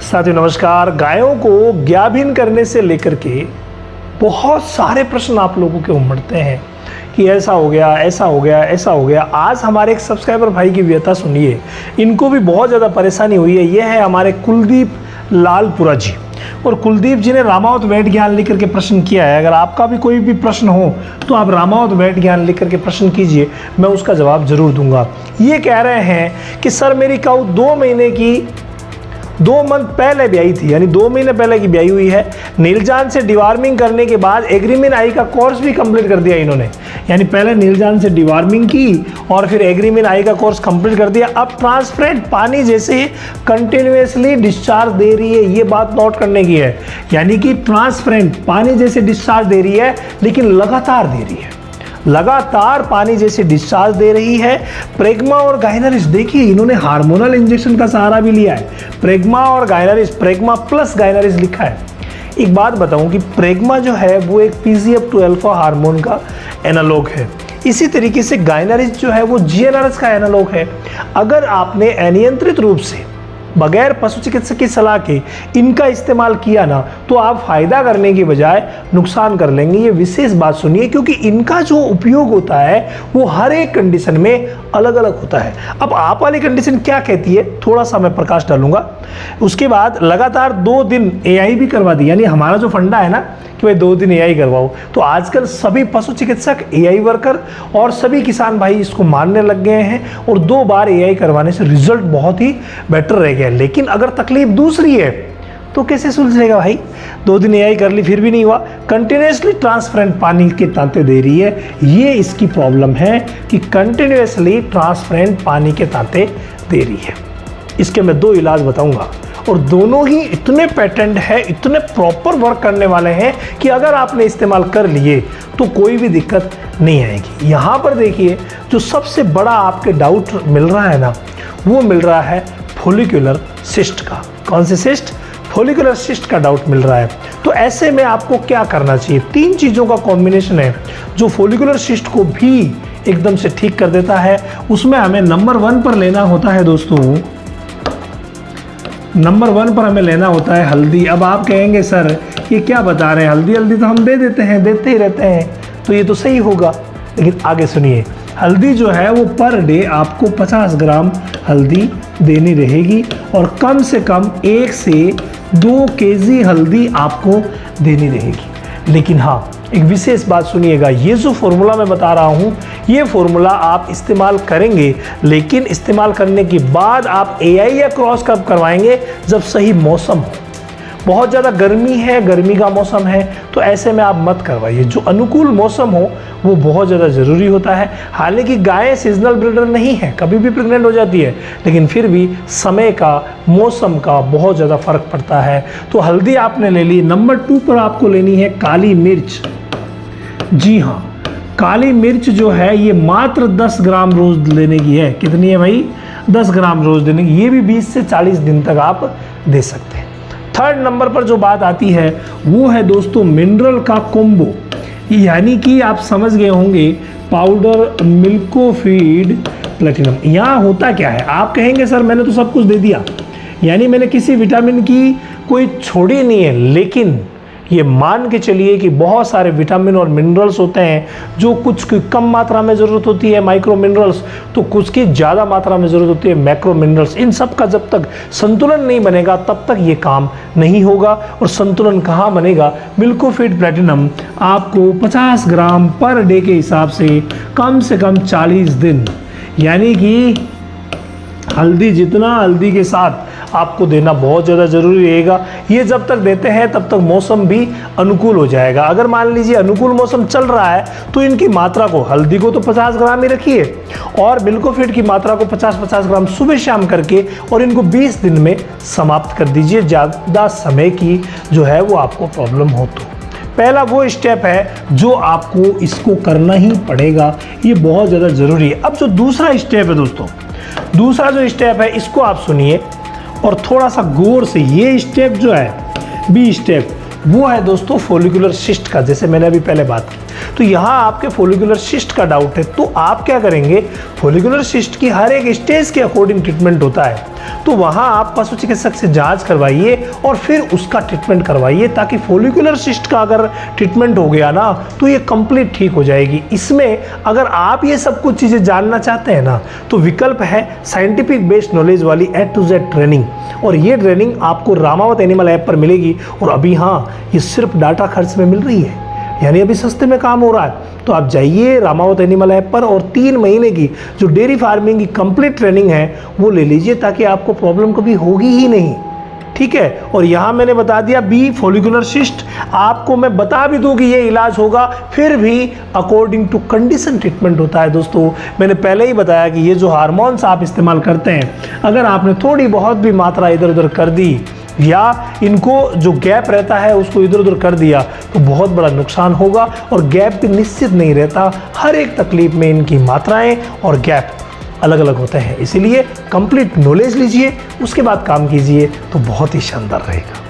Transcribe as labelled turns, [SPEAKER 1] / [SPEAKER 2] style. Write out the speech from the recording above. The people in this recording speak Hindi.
[SPEAKER 1] साथियों नमस्कार। गायों को गाभिन करने से लेकर के बहुत सारे प्रश्न आप लोगों के उमड़ते हैं कि ऐसा हो गया, ऐसा हो गया, ऐसा हो गया। आज हमारे एक सब्सक्राइबर भाई की व्यथा सुनिए, इनको भी बहुत ज़्यादा परेशानी हुई है। ये है हमारे कुलदीप लालपुरा जी, और कुलदीप जी ने रामावत वेट ज्ञान लिख करके प्रश्न किया है। अगर आपका भी कोई भी प्रश्न हो तो आप रामावत वेट ज्ञान लिख करके प्रश्न कीजिए, मैं उसका जवाब जरूर दूंगा। ये कह रहे हैं कि सर मेरी काऊ 2 मंथ पहले ब्याई थी, यानी 2 महीने पहले की ब्याई हुई है। नीलजान से डिवार्मिंग करने के बाद एग्रीमिन आई का कोर्स भी कंप्लीट कर दिया इन्होंने, यानी पहले नीलजान से डिवार्मिंग की और फिर एग्रीमिन आई का कोर्स कंप्लीट कर दिया। अब ट्रांसपेरेंट पानी जैसे कंटिन्यूसली डिस्चार्ज दे रही है, ये बात नोट करने की है। यानी कि ट्रांसपेरेंट पानी जैसे डिस्चार्ज दे रही है, लेकिन लगातार दे रही है, लगातार पानी जैसे डिस्चार्ज दे रही है। प्रेग्मा और गाइनरिस, देखिए इन्होंने हार्मोनल इंजेक्शन का सहारा भी लिया है। प्रेग्मा और गाइनरिस, प्रेग्मा प्लस गाइनरिस लिखा है। एक बात बताऊं कि प्रेग्मा जो है वो एक PGF2 अल्फा हार्मोन का एनालॉग है। इसी तरीके से गाइनरिस जो है वो GnRH का एनालॉग है। अगर आपने अनियंत्रित रूप से बगैर पशु चिकित्सक की सलाह के इनका इस्तेमाल किया ना, तो आप फायदा करने की बजाय नुकसान कर लेंगे। ये विशेष बात सुनिए, क्योंकि इनका जो उपयोग होता है वो हर एक कंडीशन में अलग अलग होता है। अब आप वाली कंडीशन क्या कहती है, थोड़ा सा मैं प्रकाश डालूंगा। उसके बाद लगातार 2 दिन AI भी करवा दी, यानी हमारा जो फंडा है ना कि भाई 2 दिन AI करवाओ, तो आजकल सभी पशु चिकित्सक, AI वर्कर और सभी किसान भाई इसको मानने लग गए हैं, और 2 बार AI करवाने से रिजल्ट बहुत ही बेटर रह गया। लेकिन अगर तकलीफ दूसरी है तो कैसे सुलझेगा भाई? 2 दिन AI कर ली फिर भी नहीं हुआ, कंटिन्यूसली ट्रांसपेरेंट पानी के तांते दे रही है। ये इसकी प्रॉब्लम है कि कंटिन्यूसली ट्रांसपेरेंट पानी के तांते दे रही है। इसके मैं 2 इलाज बताऊंगा, और दोनों ही इतने पेटेंट है, इतने प्रॉपर वर्क करने वाले हैं कि अगर आपने इस्तेमाल कर लिए तो कोई भी दिक्कत नहीं आएगी। यहाँ पर देखिए, जो सबसे बड़ा आपके डाउट मिल रहा है ना, वो मिल रहा है फॉलिकुलर सिस्ट का। कौन से सिस्ट? फॉलिकुलर सिस्ट का डाउट मिल रहा है। तो ऐसे में आपको क्या करना चाहिए? 3 चीज़ों का कॉम्बिनेशन है जो फॉलिकुलर सिस्ट को भी एकदम से ठीक कर देता है। उसमें हमें नंबर 1 पर लेना होता है दोस्तों, नंबर 1 पर हमें लेना होता है हल्दी। अब आप कहेंगे सर ये क्या बता रहे हैं, हल्दी हल्दी तो हम दे देते हैं, देते ही रहते हैं, तो ये तो सही होगा। लेकिन आगे सुनिए, हल्दी जो है वो पर डे आपको 50 ग्राम हल्दी देनी रहेगी, और कम से कम 1 से 2 kg हल्दी आपको देनी रहेगी। लेकिन हाँ, एक विशेष बात सुनिएगा, ये जो फॉर्मूला मैं बता रहा हूँ, ये फॉर्मूला आप इस्तेमाल करेंगे, लेकिन इस्तेमाल करने के बाद आप AI या क्रॉस कब करवाएंगे? जब सही मौसम हो। बहुत ज़्यादा गर्मी है, गर्मी का मौसम है, तो ऐसे में आप मत करवाइए। जो अनुकूल मौसम हो वो बहुत ज़्यादा ज़रूरी होता है। हालांकि गायें सीजनल ब्रीडर नहीं है, कभी भी प्रेग्नेंट हो जाती है, लेकिन फिर भी समय का, मौसम का बहुत ज़्यादा फर्क पड़ता है। तो हल्दी आपने ले ली। नंबर 2 पर आपको लेनी है काली मिर्च। जी हाँ, काली मिर्च जो है ये मात्र 10 ग्राम रोज लेने की है। कितनी है भाई? 10 ग्राम रोज देने की। ये भी 20 से 40 दिन तक आप दे सकते हैं। 3rd नंबर पर जो बात आती है वो है दोस्तों मिनरल का कॉम्बो, यानी कि आप समझ गए होंगे पाउडर मिल्कोफीड प्लेटिनम। यहाँ होता क्या है? आप कहेंगे सर मैंने तो सब कुछ दे दिया, यानी मैंने किसी विटामिन की कोई छोड़ी नहीं है। लेकिन ये मान के चलिए कि बहुत सारे विटामिन और मिनरल्स होते हैं, जो कुछ की कम मात्रा में ज़रूरत होती है माइक्रो मिनरल्स, तो कुछ की ज़्यादा मात्रा में ज़रूरत होती है मैक्रो मिनरल्स। इन सब का जब तक संतुलन नहीं बनेगा तब तक ये काम नहीं होगा। और संतुलन कहाँ बनेगा? मिल्कोफीड प्लेटिनम आपको 50 ग्राम पर डे के हिसाब से कम 40 दिन, यानी कि हल्दी जितना हल्दी के साथ आपको देना बहुत ज़्यादा ज़रूरी रहेगा। ये जब तक देते हैं तब तक मौसम भी अनुकूल हो जाएगा। अगर मान लीजिए अनुकूल मौसम चल रहा है तो इनकी मात्रा को, हल्दी को तो 50 ग्राम ही रखिए, और मिल्कोफीड की मात्रा को 50-50 ग्राम सुबह शाम करके, और इनको 20 दिन में समाप्त कर दीजिए। ज़्यादा समय की जो है वो आपको प्रॉब्लम हो तो पहला वो स्टेप है जो आपको इसको करना ही पड़ेगा, ये बहुत ज़्यादा ज़रूरी है। अब जो दूसरा स्टेप है दोस्तों, दूसरा जो स्टेप है इसको आप सुनिए और थोड़ा सा गौर से। ये स्टेप जो है B स्टेप, वो है दोस्तों फॉलिकुलर सिस्ट का, जैसे मैंने अभी पहले बात की। तो यहाँ आपके फोलिकुलर सिस्ट का डाउट है, तो आप क्या करेंगे, फोलिकुलर सिस्ट की हर एक स्टेज के अकॉर्डिंग ट्रीटमेंट होता है, तो वहाँ आप पशु चिकित्सक से जांच करवाइए और फिर उसका ट्रीटमेंट करवाइए, ताकि फोलिकुलर सिस्ट का अगर ट्रीटमेंट हो गया ना तो ये कंप्लीट ठीक हो जाएगी। इसमें अगर आप ये सब कुछ चीज़ें जानना चाहते हैं ना, तो विकल्प है साइंटिफिक बेस्ड नॉलेज वाली A to Z ट्रेनिंग, और ये ट्रेनिंग आपको रामावत एनिमल ऐप पर मिलेगी। और अभी हाँ, ये सिर्फ डाटा खर्च में मिल रही है, यानी अभी सस्ते में काम हो रहा है। तो आप जाइए रामावत एनिमल ऐप पर और 3 महीने की जो डेयरी फार्मिंग की कंप्लीट ट्रेनिंग है वो ले लीजिए, ताकि आपको प्रॉब्लम कभी होगी ही नहीं, ठीक है। और यहाँ मैंने बता दिया बी फोलिकुलर सिस्ट, आपको मैं बता भी दूँ कि ये इलाज होगा, फिर भी अकॉर्डिंग टू कंडीशन ट्रीटमेंट होता है। दोस्तों मैंने पहले ही बताया कि ये जो हार्मोन्स आप इस्तेमाल करते हैं, अगर आपने थोड़ी बहुत भी मात्रा इधर उधर कर दी या इनको जो गैप रहता है उसको इधर उधर कर दिया तो बहुत बड़ा नुकसान होगा। और गैप भी निश्चित नहीं रहता, हर एक तकलीफ में इनकी मात्राएं और गैप अलग अलग होते हैं। इसीलिए कंप्लीट नॉलेज लीजिए, उसके बाद काम कीजिए तो बहुत ही शानदार रहेगा।